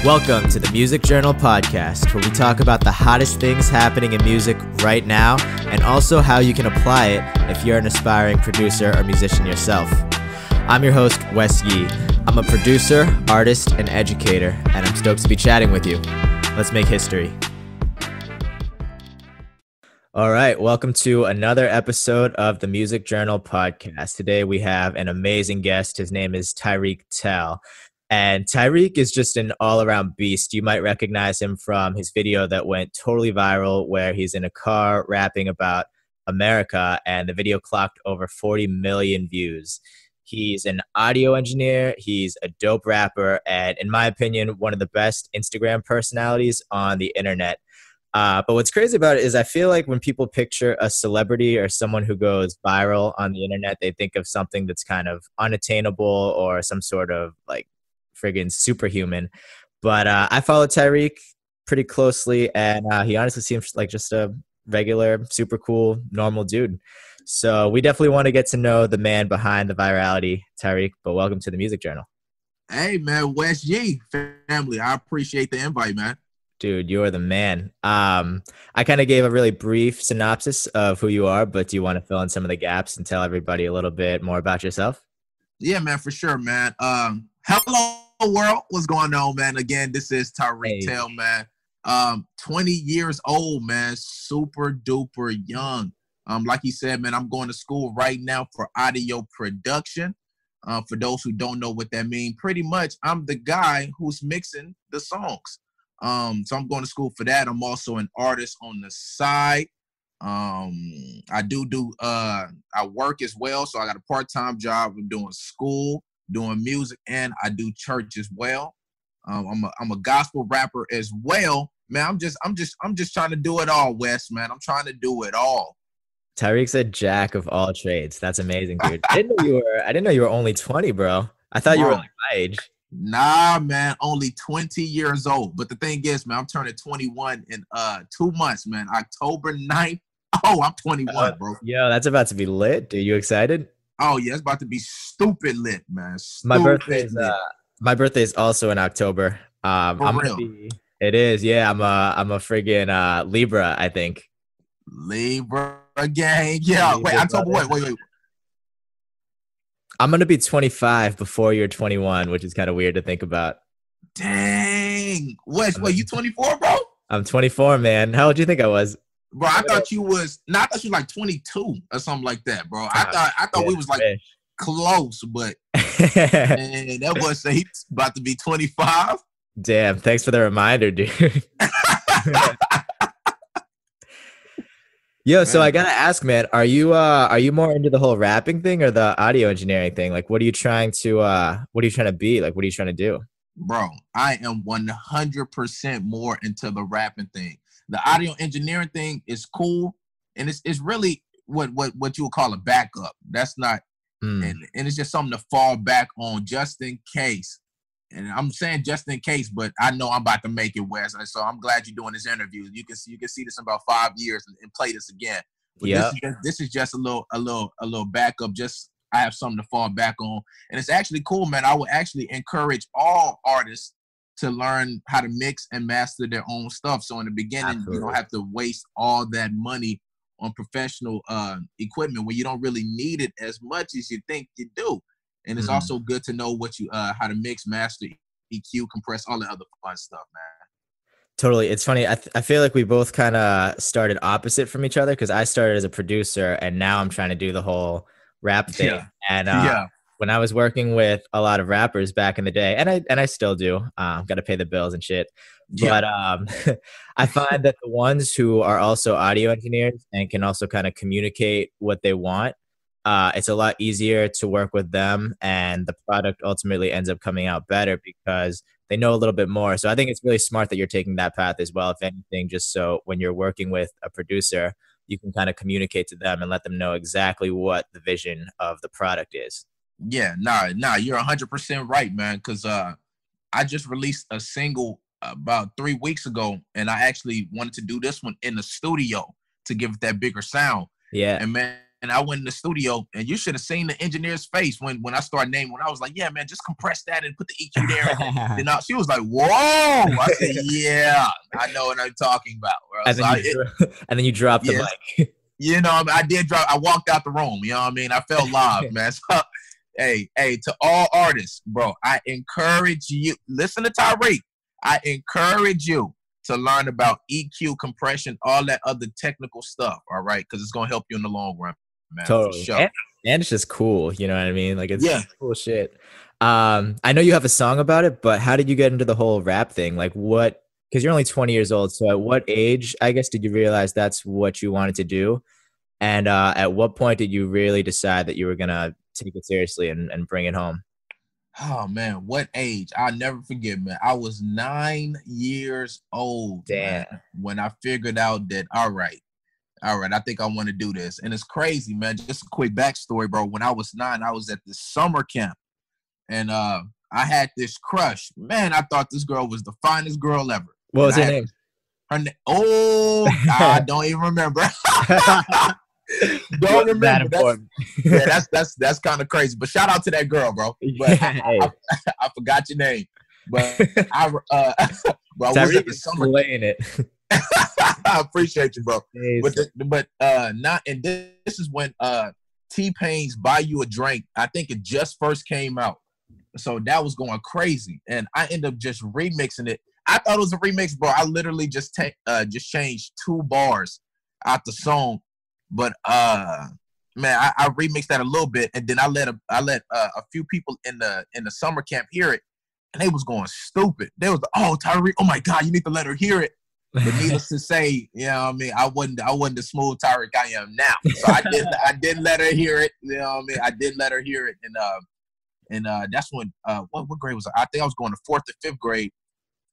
Welcome to the Music Journal podcast, where we talk about the hottest things happening in music right now, and also how you can apply it if you're an aspiring producer or musician yourself. I'm your host, Wes Yee. I'm a producer, artist, and educator, and I'm stoked to be chatting with you. Let's make history. All right, welcome to another episode of the Music Journal podcast. Today we have an amazing guest. His name is Tyrik Tell. And Tyrik is just an all-around beast. You might recognize him from his video that went totally viral, where he's in a car rapping about America, and the video clocked over 40 million views. He's an audio engineer, he's a dope rapper, and in my opinion, one of the best Instagram personalities on the internet. But what's crazy about it is I feel like when people picture a celebrity or someone who goes viral on the internet, they think of something that's kind of unattainable or some sort of like friggin' superhuman. But I follow Tyrik pretty closely, and he honestly seems like just a regular, super cool, normal dude. So we definitely want to get to know the man behind the virality, Tyrik, but welcome to the Music Journal. Hey, man, Wes Yee family. I appreciate the invite, man. Dude, you're the man. I kind of gave a really brief synopsis of who you are, but do you want to fill in some of the gaps and tell everybody a little bit more about yourself? Yeah, man, for sure, man. Hello, world. What's going on, man? Again, this is Tyrik Tell, man. 20 years old, man. Super duper young. Like he said, man, I'm going to school right now for audio production. For those who don't know what that means, pretty much I'm the guy who's mixing the songs. So I'm going to school for that. I'm also an artist on the side. I work as well. So I got a part-time job of doing school, doing music, and I do church as well. I'm a gospel rapper as well. Man, I'm just trying to do it all, Wes, man. I'm trying to do it all. Tyrik's a jack of all trades. That's amazing, dude. I didn't know you were only 20, bro. I thought you were like my age. Nah, man, only 20 years old. But the thing is, man, I'm turning 21 in 2 months, man. October 9th. Oh, I'm 21, bro. Yo, that's about to be lit. Dude, you excited? Oh, yeah, it's about to be stupid lit, man. My birthday is also in October. It is, yeah. I'm a friggin' Libra, I think. Libra gang. Yeah. Libra, wait, October what? Wait. I'm gonna be 25 before you're 21, which is kind of weird to think about. Dang. Wait, you 24, bro? I'm 24, man. How old do you think I was? Bro, I thought you was like 22 or something like that, bro. I thought we was like close, but man, that boy say he's about to be 25. Damn, thanks for the reminder, dude. Yo, so I gotta ask, man, are you more into the whole rapping thing or the audio engineering thing? Like, what are you trying to be? Like, what are you trying to do? Bro, I am 100% more into the rapping thing. The audio engineering thing is cool, and it's really what you would call a backup. That's not, and it's just something to fall back on just in case. And I'm saying just in case, but I know I'm about to make it, Wes. So I'm glad you're doing this interview. You can see this in about 5 years and play this again. But this is just a little backup. Just I have something to fall back on, and it's actually cool, man. I would actually encourage all artists to learn how to mix and master their own stuff. So in the beginning, You don't have to waste all that money on professional equipment when you don't really need it as much as you think you do. And it's also good to know what you how to mix, master, EQ, compress, all the other fun stuff, man. Totally. It's funny. I feel like we both kind of started opposite from each other, because I started as a producer and now I'm trying to do the whole rap thing. Yeah. And when I was working with a lot of rappers back in the day, and I still do, got to pay the bills and shit. But I find that the ones who are also audio engineers and can also kind of communicate what they want, it's a lot easier to work with them, and the product ultimately ends up coming out better because they know a little bit more. So I think it's really smart that you're taking that path as well, if anything, just so when you're working with a producer, you can kind of communicate to them and let them know exactly what the vision of the product is. Yeah, nah, you're 100% right, man, because I just released a single about 3 weeks ago, and I actually wanted to do this one in the studio to give it that bigger sound. Yeah. And man, I went in the studio, and you should have seen the engineer's face when I started naming. When I was like, "Yeah, man, just compress that and put the EQ there." And then she was like, "Whoa!" I said, "Yeah, I know what I'm talking about, bro." And So and then you dropped the mic. You know, I did drop. I walked out the room. You know what I mean? I felt live, man. So, hey, to all artists, bro, I encourage you. Listen to Tyrik. I encourage you to learn about EQ, compression, all that other technical stuff. All right, because it's gonna help you in the long run, man. Totally. For sure. And it's just cool. You know what I mean? Like it's cool shit. I know you have a song about it, but how did you get into the whole rap thing? Like what? Because you're only 20 years old. So at what age, I guess, did you realize that's what you wanted to do? And at what point did you really decide that you were gonna take it seriously and bring it home? Oh man, what age? I'll never forget, man. I was 9 years old, Damn. man, when I figured out that all right, I think I want to do this. And it's crazy, man. Just a quick backstory, bro. When I was 9, I was at this summer camp, and I had this crush. Man, I thought this girl was the finest girl ever. What was her name? I don't even remember. Don't remember. That's kind of crazy. But shout out to that girl, bro. But I forgot your name. But bro, I was at the summer. It. I appreciate you, bro. This is when T-Pain's "Buy You a Drink." I think it just first came out, so that was going crazy, and I ended up just remixing it. I thought it was a remix, bro. I literally just changed 2 bars out the song. But man, I remixed that a little bit, and then I let a few people in the summer camp hear it, and they was going stupid. They was like, "Oh, Tyrik, oh my God, you need to let her hear it." But needless to say, you know what I mean, I wasn't the smooth Tyrik I am now. So I did let her hear it. You know what I mean? I did let her hear it, and that's when what grade was I think I was going to 4th or 5th grade,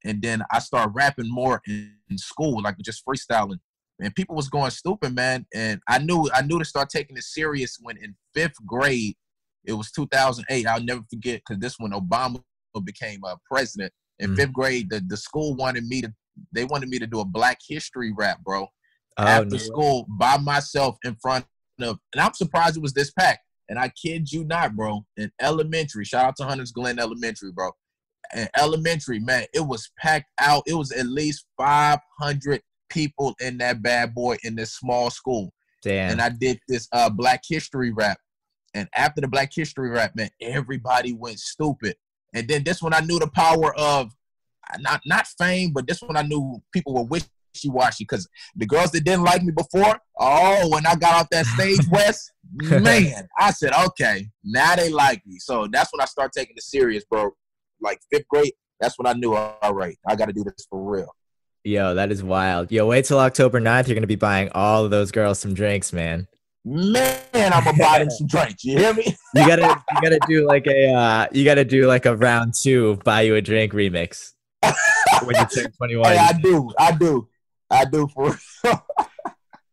and then I started rapping more in school, like just freestyling. And people was going stupid, man. And I knew to start taking it serious when in 5th grade, it was 2008. I'll never forget, because this when Obama became president. In 5th grade, the school wanted me to do a Black History rap, bro. After school, by myself in front of, and I'm surprised it was this packed. And I kid you not, bro, in elementary, shout out to Hunters Glen Elementary, bro. In elementary, man, it was packed out. It was at least 500 people in that bad boy in this small school. Damn. And I did this Black History rap. And after the Black History rap, man, everybody went stupid. And then this one I knew the power of not fame, but this one I knew people were wishy-washy, because the girls that didn't like me before, when I got off that stage, Wes, man, I said, okay, now they like me. So that's when I started taking it serious, bro. Like 5th grade, that's when I knew, all right, I got to do this for real. Yo, that is wild. Yo, wait till October 9th. You're going to be buying all of those girls some drinks, man. Man, I'm going to buy them some drinks. You hear me? You gotta do like a round 2 Buy You a Drink remix when you turn 21. Hey, I do for real.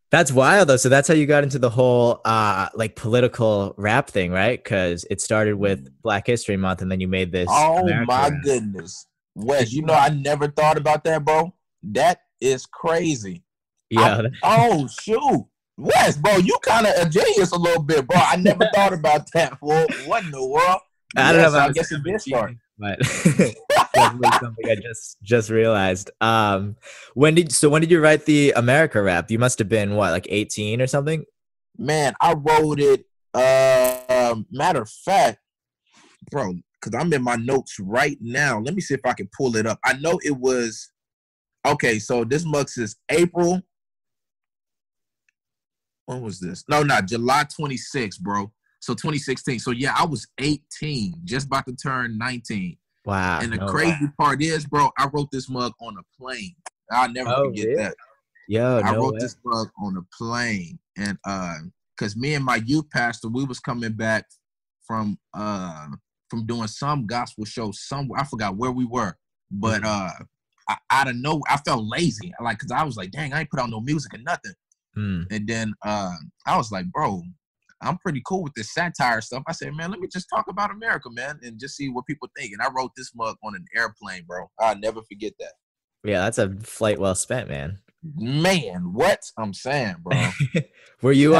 That's wild though. So that's how you got into the whole like political rap thing, right? Because it started with Black History Month, and then you made this. Oh my goodness, Wes! You know I never thought about that, bro. That is crazy. Yeah. Oh shoot, Wes, bro, you kind of a genius a little bit, bro. I never thought about that. Well, what in the world? I don't know. I guess it did start. But that's something I just realized. When did you write the America rap? You must have been what, like 18 or something? Man, I wrote it. Matter of fact, bro, because I'm in my notes right now. Let me see if I can pull it up. I know it was okay. So this mug says April. When was this? No, not July 26th, bro. So 2016. So yeah, I was 18, just about to turn 19. Wow. And the crazy part is, bro, I wrote this mug on a plane. I'll never forget that. Yo, I wrote this mug on a plane. And because me and my youth pastor, we was coming back from doing some gospel show somewhere. I forgot where we were. But out of nowhere, I felt lazy. Like, because I was like, dang, I ain't put out no music or nothing. And then I was like, bro, I'm pretty cool with this satire stuff. I said, man, let me just talk about America, man, and just see what people think. And I wrote this mug on an airplane, bro. I'll never forget that. Yeah, that's a flight well spent, man. Man, what I'm saying, bro. Were you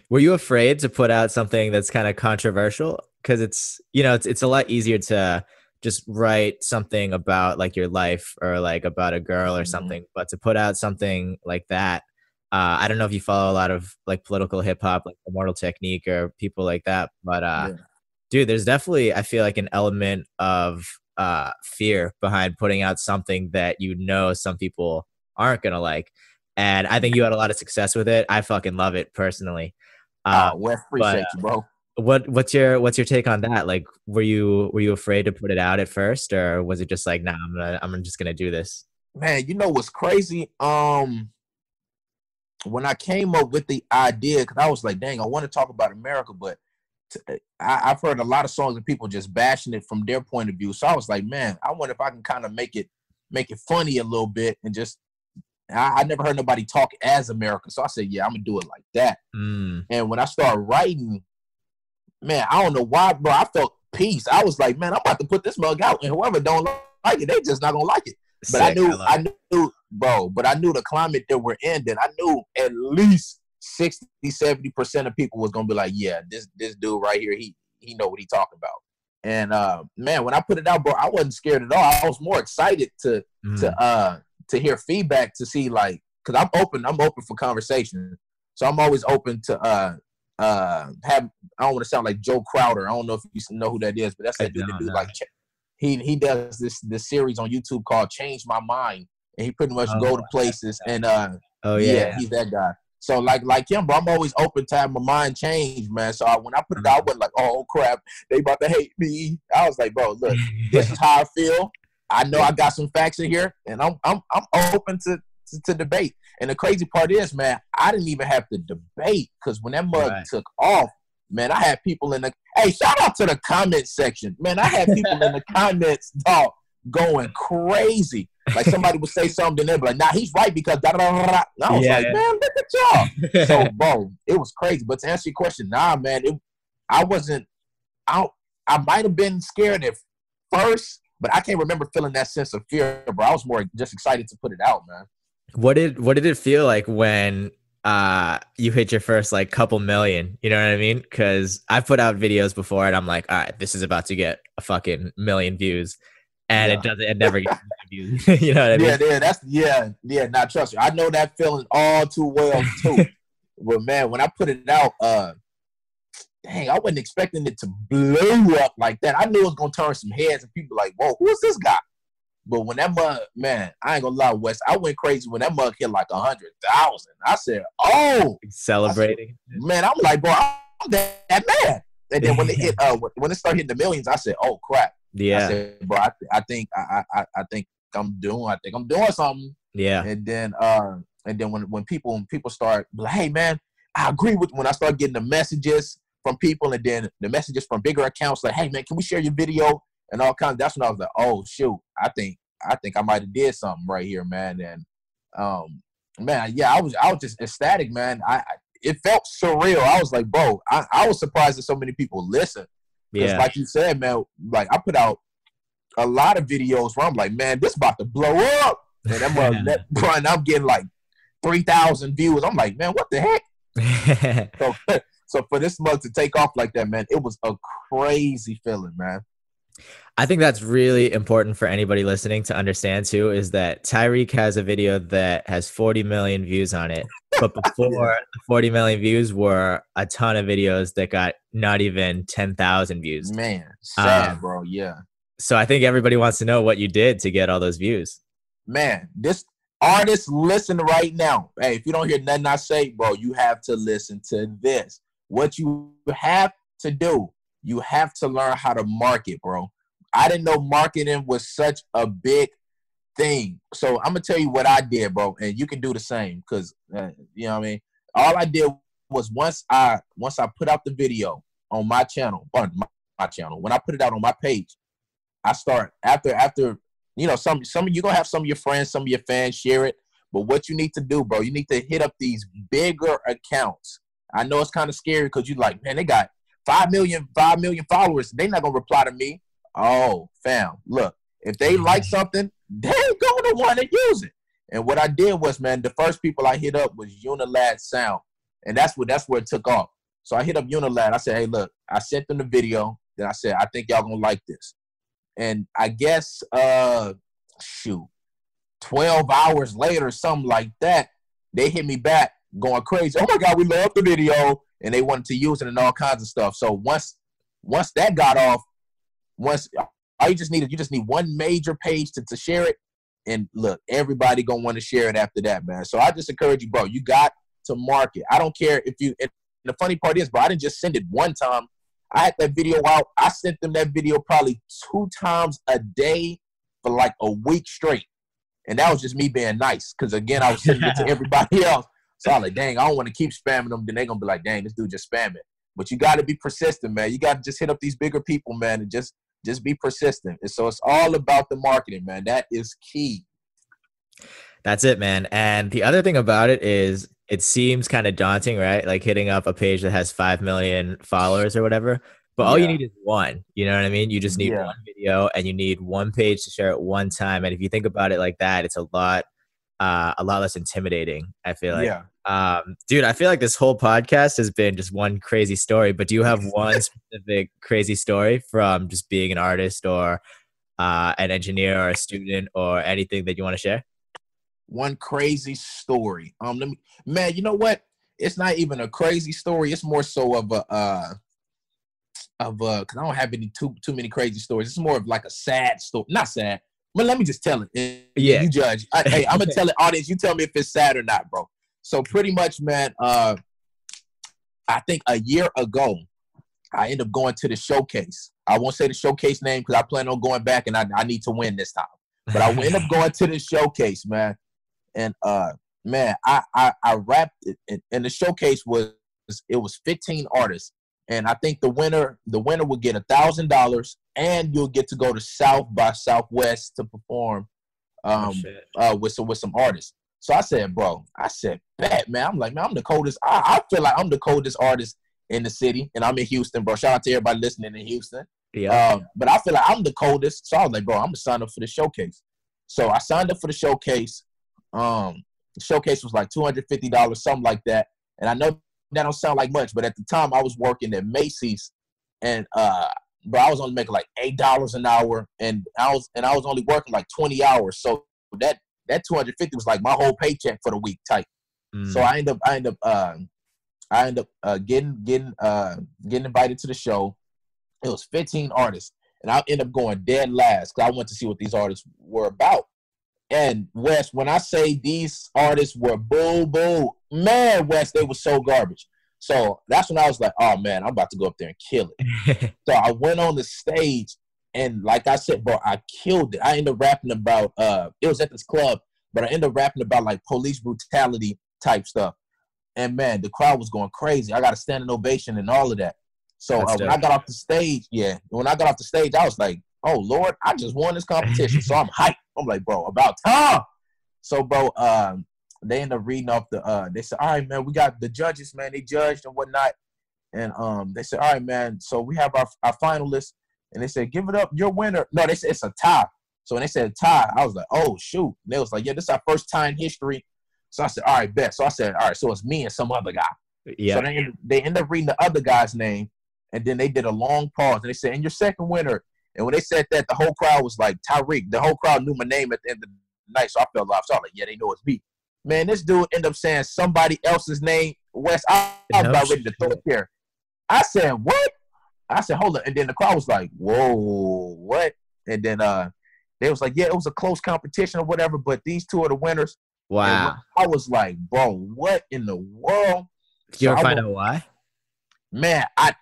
Were you afraid to put out something that's kind of controversial? Because it's, it's a lot easier to just write something about like your life or like about a girl or Mhm. something, but to put out something like that, I don't know if you follow a lot of like political hip hop, like Immortal Technique or people like that, but Yeah. dude, there's definitely, I feel like, an element of fear behind putting out something that some people aren't gonna like. And I think you had a lot of success with it. I fucking love it personally. Uh, Oh, well, but appreciate you, bro. what's your take on that? Like, were you afraid to put it out at first, or was it just like, nah, I'm just gonna do this? Man, you know what's crazy? When I came up with the idea, because I was like, dang, I want to talk about America, but I've heard a lot of songs of people just bashing it from their point of view. So I was like, man, I wonder if I can kind of make it funny a little bit and just I never heard nobody talk as America. So I said, yeah, I'm gonna do it like that. Mm, And when I started writing, man, I don't know why, bro. I felt peace. I was like, man, I'm about to put this mug out, and whoever don't like it, they just not gonna like it. But sick. I love I it. knew, bro. But I knew the climate that we're in. That I knew at least 60-70% of people was gonna be like, yeah, this dude right here, he know what he talking about. And man, when I put it out, bro, I wasn't scared at all. I was more excited Mm, to hear feedback, to see, like, because I'm open for conversation. So I'm always open to have, I don't want to sound like Joe Crowder. I don't know if you know who that is, but that's I that dude that don't do know. like he does this series on YouTube called Change My Mind, and he pretty much Oh, go to places and oh yeah, yeah, yeah. he's that guy. So like him, bro, I'm always open to have my mind change, man. So when I put it out, I wasn't like, oh crap, they about to hate me. I was like, bro, look, this is how I feel. I know Yeah. I got some facts in here, and I'm open to debate. And the crazy part is, man, I didn't even have to debate, because when that mug Right. took off, man, I had people in the, hey, shout out to the comment section, man. I had people in the comments, dog, going crazy. Like somebody would say something, and they'd be like, nah, he's right because da da da da. And I was like, Yeah, man, look at y'all. So, yeah. bro, it was crazy. But to answer your question, nah, man, I wasn't out. I might have been scared at first, but I can't remember feeling that sense of fear, bro. I was more just excited to put it out, man. What did it feel like when you hit your first like couple million? You know what I mean? Because I've put out videos before and I'm like, all right, this is about to get a fucking million views, and Yeah. it never gets a million views. You know what I mean? Yeah, that's yeah. Not trust you. I know that feeling all too well too. But man, when I put it out, dang, I wasn't expecting it to blow up like that. I knew it was gonna turn some heads and people like, whoa, who is this guy? But when that mug, man, I ain't gonna lie, Wes, I went crazy when that mug hit like 100,000. I said, oh, I said, Celebrating. man, I'm like, bro, I'm that mad. And then when it hit, when it started hitting the millions, I said, oh crap. I Yeah, said, bro, I think I think I think I'm doing something. yeah. And then when people start like, hey man, I agree with, when I start getting the messages from people, and then the messages from bigger accounts like, hey man, can we share your video and all kinds. That's when I was like, oh shoot, I think I might have did something right here, man. And man, yeah, I was just ecstatic, man. It felt surreal. I was like, bro, I was surprised that so many people listen. Because Yeah. like you said, man, like I put out a lot of videos where I'm like, man, this about to blow up. And bro, and I'm getting like 3,000 views. I'm like, man, what the heck? So, so for this month to take off like that, man, it was a crazy feeling, man. I think that's really important for anybody listening to understand too, is that Tyrik has a video that has 40 million views on it. But Yeah, before the 40 million views were a ton of videos that got not even 10,000 views. man, sad, Um, bro. Yeah, so I think everybody wants to know what you did to get all those views. man, this artist, listen right now. Hey, if you don't hear nothing I say, bro, you have to listen to this. What you have to do, you have to learn how to market, bro. I didn't know marketing was such a big thing. So I'm gonna tell you what I did, bro, and you can do the same. Cause you know what I mean. All I did was once I put out the video on my channel, on my channel, when I put it out on my page, I start after you know, some of you gonna have some of your friends, some of your fans share it. But what you need to do, bro, you need to hit up these bigger accounts. I know it's kind of scary because you're like, man, they got 5 million followers. They not gonna reply to me. Oh, fam, look, if they like something, they gonna want to use it. And what I did was, man, the first people I hit up was Unilad Sound, and that's where it took off. So I hit up Unilad. I said, hey, look, I sent them the video. Then I said, I think y'all gonna like this. And I guess, 12 hours later, something like that, they hit me back going crazy. Oh my God, we love the video. And they wanted to use it and all kinds of stuff. So once that got off, all you just need one major page to share it. And look, everybody gonna want to share it after that, man. So I just encourage you, bro, you got to market. I don't care if you, and the funny part is, bro, I didn't just send it one time. I had that video out. I sent them that video probably 2 times a day for like a week straight. And that was just me being nice. Because, again, I was sending it to everybody else. So I was like, dang, I don't want to keep spamming them. Then they're going to be like, dang, this dude just spamming. But you got to be persistent, man. You got to just hit up these bigger people, man, and just be persistent. And so it's all about the marketing, man. That is key. That's it, man. And the other thing about it is it seems kind of daunting, right? Like hitting up a page that has 5 million followers or whatever. But all you need is one. You know what I mean? You just need one video, and you need one page to share at one time. And if you think about it like that, it's a lot less intimidating, I feel like. Yeah. Dude, I feel like this whole podcast has been just one crazy story. But do you have one specific crazy story from just being an artist or an engineer or a student or anything that you want to share? One crazy story. Man, you know what? It's not even a crazy story. It's more so of a because I don't have too many crazy stories. It's more of like a sad story. Not sad, but let me just tell it. Yeah, you judge. Hey, I'm gonna tell it, audience. You tell me if it's sad or not, bro. So pretty much, man. I think a year ago, I ended up going to the showcase. I won't say the showcase name because I plan on going back, and I need to win this time. But I ended up going to the showcase, man. And man, I rapped it, and the showcase was 15 artists. And I think the winner will get $1,000, and you'll get to go to South by Southwest to perform with some artists. So I said, bet, man. I'm like, man, I'm the coldest. I feel like I'm the coldest artist in the city, and I'm in Houston, bro. Shout out to everybody listening in Houston. Yeah. But I feel like I'm the coldest, so I was like, bro, I'm gonna sign up for the showcase. So I signed up for the showcase. The showcase was like $250, something like that. And I know that don't sound like much, but at the time I was working at Macy's, and bro, I was only making like $8 an hour, and I was only working like 20 hours. So that $250 was like my whole paycheck for the week type. So I end up getting invited to the show. It was 15 artists, and I ended up going dead last because I went to see what these artists were about. And Wes, when I say these artists were boo, man, Wes, they were so garbage. So that's when I was like, oh man, I'm about to go up there and kill it. So I went on the stage, and like I said, bro, I killed it. I ended up rapping about it was at this club, but I ended up rapping about like police brutality type stuff. And man, the crowd was going crazy. I got a standing ovation and all of that. So when I got off the stage, I was like, oh Lord, I just won this competition. So I'm hyped. I'm like, bro, about time. So, bro, they ended up reading off they said, all right, man, we got the judges, man. They judged and whatnot. And they said, all right, man, so we have our finalists. And they said, give it up, your winner. No, they said it's a tie. So when they said tie, I was like, oh, shoot. And they was like, yeah, this is our first tie in history. So I said, all right, bet. So I said, all right, so it's me and some other guy. Yeah. So they ended up reading the other guy's name. And then they did a long pause. And they said, and your second winner. And when they said that, the whole crowd was like, Tyrik. The whole crowd knew my name at the end of the night. So I felt off. So I was like, yeah, they know it's me. Man, this dude ended up saying somebody else's name. Wes, I was about ready to throw it there. I said, what? I said, hold on. And then the crowd was like, whoa, what? And then they was like, yeah, it was a close competition or whatever, but these two are the winners. Wow. And I was like, bro, what in the world? Did you ever find out why? Man, I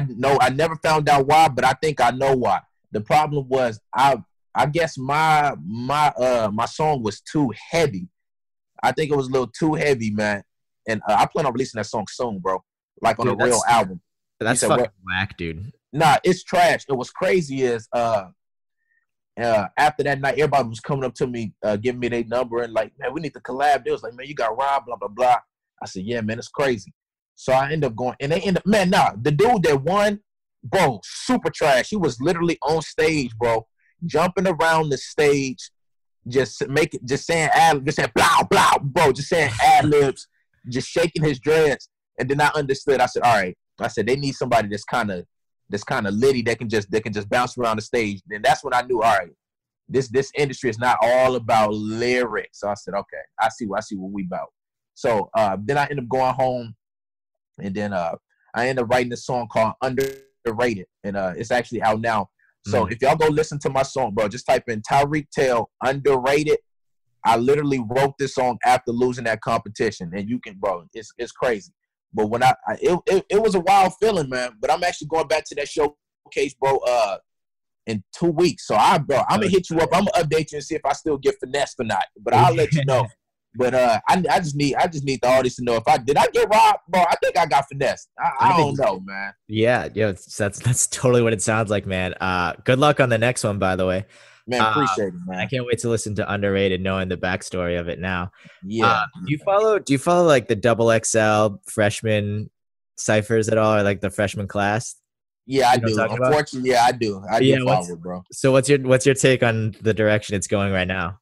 know. I never found out why, but I think I know why. The problem was I guess my song was too heavy. I think it was a little too heavy, man. And I plan on releasing that song soon, bro. Like on a real album. That's fucking whack, dude. Nah, it's trash. It was crazy is after that night, everybody was coming up to me, giving me their number and like, man, we need to collab. They was like, man, you got robbed, blah, blah, blah. I said, yeah, man, it's crazy. So I ended up going, and they ended up, man, the dude that won, bro, super trash. He was literally on stage, bro, jumping around the stage, just saying blah, blah, bro, just saying ad libs, just shaking his dreads. And then I understood. I said, all right, I said they need somebody that's kind of litty that can just bounce around the stage. Then that's when I knew, all right, this industry is not all about lyrics. So I said, okay, I see what we about. So then I ended up going home, and then I ended up writing a song called Underrated, and it's actually out now. So if y'all go listen to my song, bro, just type in Tyrik Tell Underrated. I literally wrote this song after losing that competition, and you can, bro, it's crazy. But when it was a wild feeling, man. But I'm actually going back to that showcase, bro, in 2 weeks. So I'm gonna hit you up. I'm gonna update you and see if I still get finessed or not. But I'll let you know. But I just need the audience to know if I get robbed, bro. I think I got finessed. I don't know, man. Yeah, that's totally what it sounds like, man. Good luck on the next one, by the way. Man, appreciate it, man. I can't wait to listen to Underrated, knowing the backstory of it now. Yeah. Do you follow like the XXL freshman ciphers at all, or like the freshman class? Yeah, I do. Unfortunately, yeah, I do. I do follow it, bro. So what's your take on the direction it's going right now?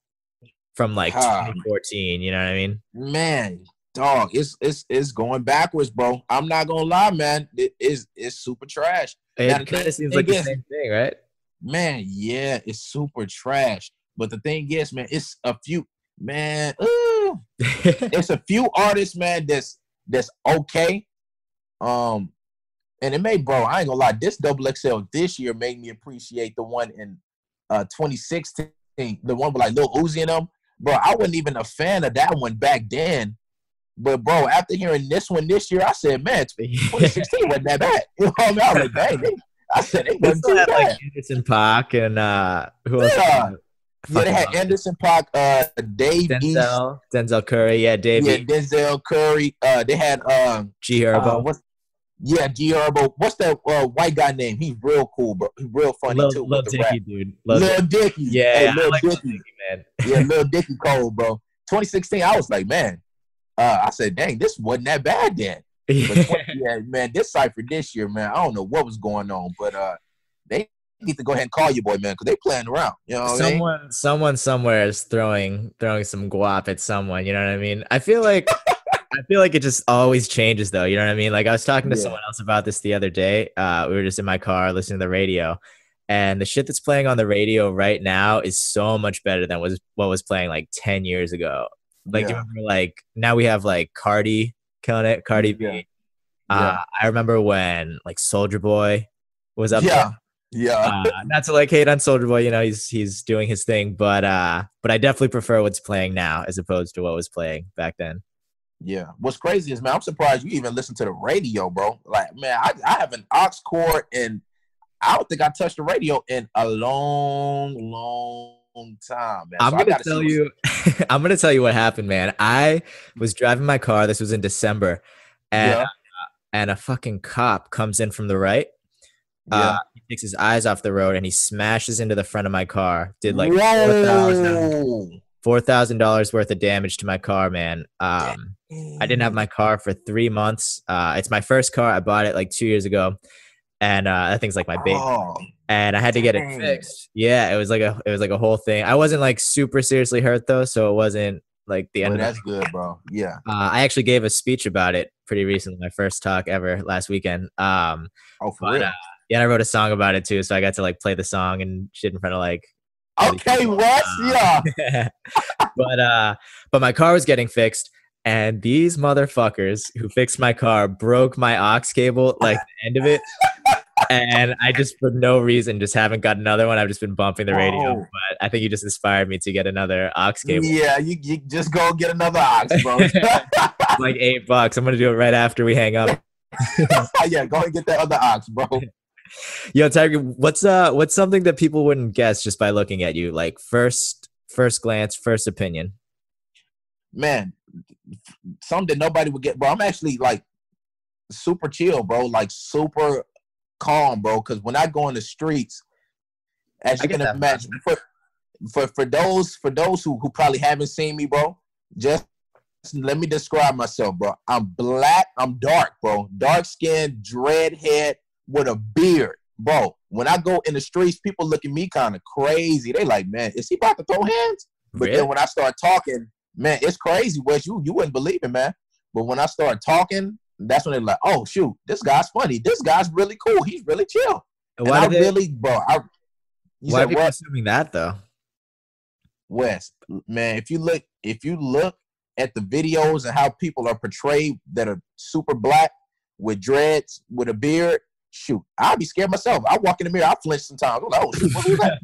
From like 2014, you know what I mean? Man, dog, it's going backwards, bro. I'm not gonna lie, man. It's super trash. It kind of seems like the same thing, right? Man, yeah, it's super trash. But the thing is, man, it's a few, man. It's a few artists, man, that's okay. And it made, bro, I ain't gonna lie, this XXL this year made me appreciate the one in 2016, the one with like Lil Uzi and them. Bro, I wasn't even a fan of that one back then. But, bro, after hearing this one this year, I said, man, 2016 wasn't that bad. You know what I mean? I was like, dang, I said, they wasn't too bad. Like Anderson .Paak and who else? Yeah, they had Anderson .Paak, Dave Denzel Curry, yeah, Dave. Yeah, Denzel Curry. They had G Herbo. G Herbo. What's that white guy name? He's real cool, bro. He's real funny too. Lil Dicky, dude. Lil Dicky. Yeah, hey, Lil like Dicky, man. Yeah, Lil Dicky Cole, bro. 2016, I was like, man. I said, dang, this wasn't that bad then. But man, this cipher this year, man, I don't know what was going on, but they need to go ahead and call you, boy, man, because they playing around. You know what I mean? Someone somewhere is throwing some guap at someone. You know what I mean? I feel like it just always changes, though. You know what I mean? Like I was talking to someone else about this the other day. We were just in my car listening to the radio, and the shit that's playing on the radio right now is so much better than what was playing like 10 years ago. Like, do you remember, like, now we have like Cardi killing it, Cardi B. I remember when like Soulja Boy was up there. Yeah. Not to like hate on Soulja Boy, you know, he's doing his thing, but I definitely prefer what's playing now as opposed to what was playing back then. Yeah. What's crazy is, man, I'm surprised you even listen to the radio, bro. Like, man, I have an aux cord, and I don't think I touched the radio in a long time, man. I'm gonna tell you what happened, man. I was driving my car. This was in December, and a fucking cop comes in from the right. He takes his eyes off the road and he smashes into the front of my car. Did like $4,000 worth of damage to my car, man. I didn't have my car for 3 months. It's my first car. I bought it like 2 years ago, and that thing's like my baby. And I had to get it fixed. Yeah, it was like a whole thing. I wasn't like super seriously hurt though, so it wasn't like the end. That's good, bro. Yeah. I actually gave a speech about it pretty recently. My first talk ever last weekend. For real? Yeah, I wrote a song about it too, so I got to like play the song and shit in front of like. Okay, Wes. Yeah. But my car was getting fixed, and these motherfuckers who fixed my car broke my aux cable, like the end of it. And I just, for no reason, just haven't got another one. I've just been bumping the radio, but I think you just inspired me to get another aux cable. Yeah, you just go get another aux, bro. Like $8. I'm gonna do it right after we hang up. Yeah, go and get that other aux, bro. Yo, Tyrik, what's something that people wouldn't guess just by looking at you? Like first glance, first opinion. Man, something that nobody would get, bro. I'm actually like super chill, bro. Like super calm, bro. Because when I go in the streets, as you can imagine, for those who probably haven't seen me, bro, just let me describe myself, bro. I'm black, I'm dark, bro. Dark skin, dread head with a beard, bro. When I go in the streets, people look at me kind of crazy. They like, man, is he about to throw hands? But then when I start talking, man, it's crazy, Wes. You wouldn't believe it, man. But when I start talking, that's when they're like, oh shoot, this guy's funny. This guy's really cool. He's really chill. And Why I do they? really, bro, you Why are said people what? assuming that though? Wes, man, if you look at the videos and how people are portrayed that are super black with dreads, with a beard, shoot, I'd be scared myself. I walk in the mirror, I flinch sometimes. I'm like, oh shoot, what was that?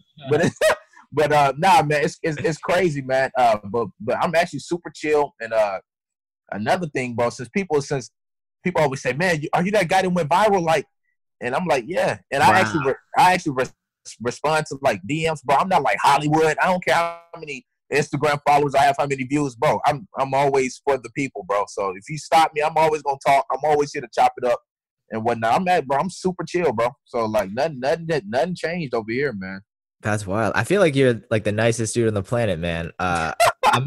But nah, man, it's crazy, man. But I'm actually super chill. And another thing, bro, since people always say, man, are you that guy that went viral? Like, and I'm like, yeah. And Wow. I actually respond to like DMs, bro. I'm not like Hollywood. I don't care how many Instagram followers I have, how many views, bro. I'm always for the people, bro. So if you stop me, I'm always gonna talk. I'm always here to chop it up and whatnot. I'm super chill, bro. So like nothing changed over here, man. That's wild. I feel like you're like the nicest dude on the planet, man. I'm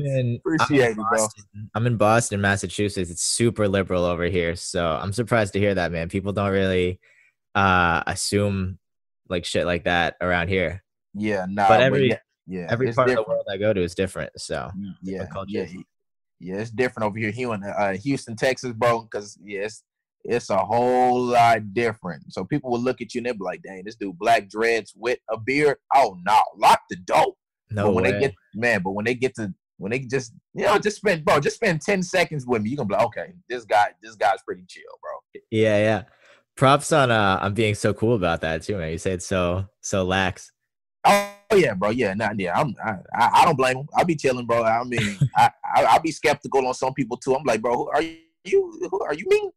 in Appreciate it, bro. Boston. I'm in Boston, Massachusetts. It's super liberal over here. So I'm surprised to hear that, man. People don't really assume like shit like that around here. Yeah, But nah, but yeah, every it's part of the different. world I go to is different. So Yeah, different yeah, cultures. yeah, it's different over here. Here in Houston, Texas, bro. Because it's a whole lot different. So people will look at you and they'll be like, "Dang, this dude black dreads with a beard. Oh no, lock the door." No But when they way. get when they just just spend 10 seconds with me, you're gonna be like, okay, this guy's pretty chill, bro. Yeah, yeah. Props on being so cool about that too, man. You say it's so lax. Oh yeah, bro. Yeah, nah, yeah. I don't blame him. I'll be chilling, bro. I mean, I'll be skeptical on some people too. I'm like, bro, who are you mean?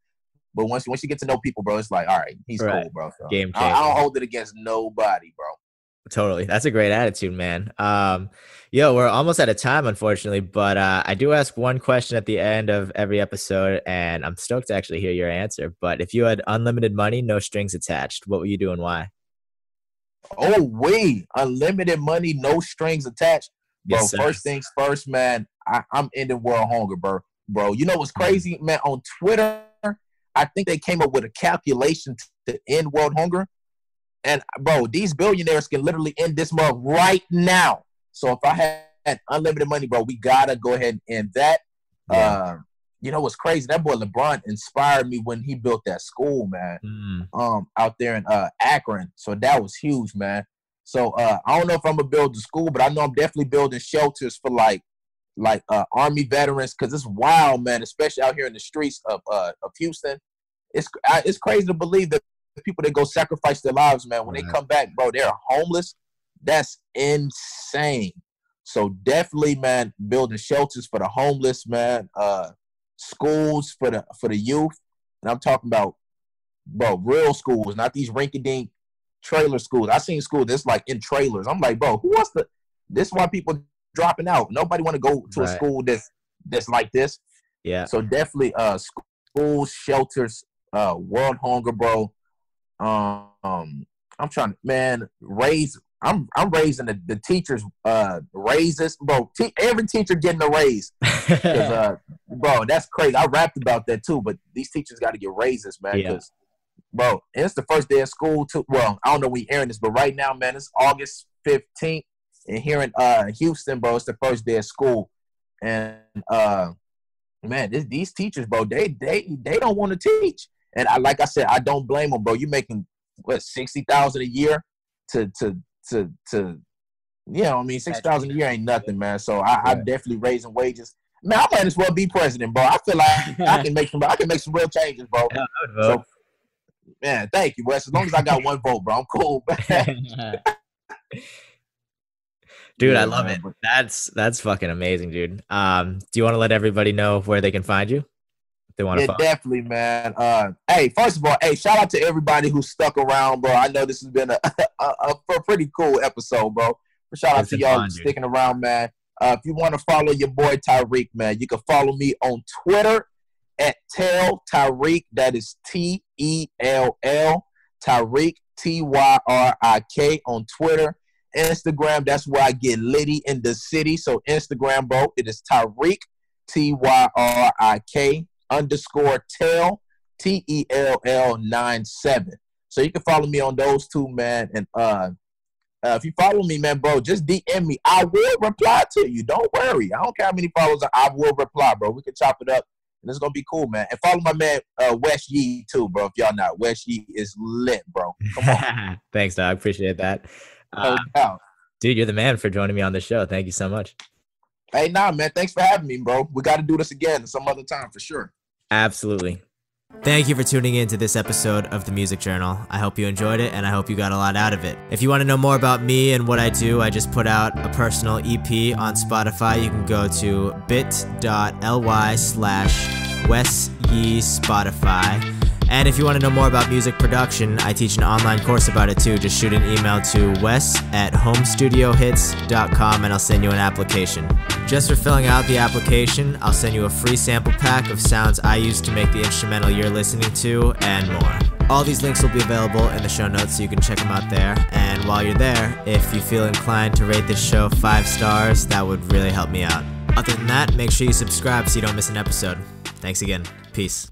But once you get to know people, bro, it's like, all right, he's Right. cool, bro. So Game I changer. don't hold it against nobody, bro. Totally. That's a great attitude, man. Yo, we're almost out of time, unfortunately, but I do ask one question at the end of every episode, and I'm stoked to actually hear your answer. But if you had unlimited money, no strings attached, what would you do and why? Oh, unlimited money, no strings attached, bro. Yes, sir. First things first, man. I'm ending world hunger, bro. Bro, you know what's Mhm. crazy, man? On Twitter, I think they came up with a calculation to end world hunger. And bro, these billionaires can literally end this month right now. So if I had unlimited money, bro, we gotta go ahead and end that. Yeah. You know what's crazy? That boy LeBron inspired me when he built that school, man. Mm, Out there in Akron. So that was huge, man. So I don't know if I'm gonna build the school, but I know I'm definitely building shelters for like Army veterans, because it's wild, man, especially out here in the streets of Houston. It's crazy to believe that the people that go sacrifice their lives, man, when they right. come back, bro, they're homeless. That's insane. So definitely, man, building shelters for the homeless, man, schools for the youth. And I'm talking about, bro, real schools, not these rinky-dink trailer schools. I seen schools that's like in trailers. I'm like, bro, who wants to? This is why people dropping out. Nobody want to go to a Right. school that's like this. Yeah. So definitely, schools, shelters, world hunger, bro. I'm trying to, man, raise. I'm raising the teachers raises, bro. Every teacher getting a raise, because bro, that's crazy. I rapped about that too, but these teachers got to get raises, man, Yeah. because bro, and it's the first day of school too. Well, I don't know when you're hearing this, but right now, man, it's August 15th, and here in Houston, bro, it's the first day of school, and man, these teachers, bro, they don't want to teach, and like I said, I don't blame them, bro. You making what, 60,000 a year to you know, I mean, 6,000 a year ain't nothing, man. So I'm definitely raising wages. Man, I might as well be president, bro. I feel like I can make some real changes, bro. Yeah, I would So vote. man, thank you, Wes. As long as I got one vote, bro, I'm cool. Dude, I Yeah, love it. man. But That's fucking amazing, dude. Do you want to let everybody know where they can find you if they want to yeah, follow? definitely, man. Hey, first of all, hey, shout out to everybody who stuck around, bro. I know this has been a pretty cool episode, bro. Shout out It's to been y'all fun, dude. sticking around, man. If you want to follow your boy Tyrik, man, you can follow me on Twitter at Tell Tyrik. That is Tell Tyrik, Tyrik on Twitter. Instagram, that's where I get litty in the city. So Instagram, bro, it is Tyrik, Tyrik _ Tell, Tell 97. So you can follow me on those two, man. And if you follow me, man, bro, just DM me. I will reply to you. Don't worry. I don't care how many followers. I will reply, bro. We can chop it up and it's gonna be cool, man. And follow my man Wes Yee too, bro. If y'all not, Wes Yee is lit, bro. Come on. Thanks, dog. Appreciate that. No doubt. Dude, you're the man for joining me on the show. Thank you so much. Hey, nah, man. Thanks for having me, bro. We got to do this again some other time for sure. Absolutely. Thank you for tuning in to this episode of The Music Journal. I hope you enjoyed it, and I hope you got a lot out of it. If you want to know more about me and what I do, I just put out a personal EP on Spotify. You can go to bit.ly/Wes Yee Spotify. And if you want to know more about music production, I teach an online course about it too. Just shoot an email to wes@homestudiohits.com and I'll send you an application. Just for filling out the application, I'll send you a free sample pack of sounds I use to make the instrumental you're listening to and more. All these links will be available in the show notes, so you can check them out there. And while you're there, if you feel inclined to rate this show 5 stars, that would really help me out. Other than that, make sure you subscribe so you don't miss an episode. Thanks again. Peace.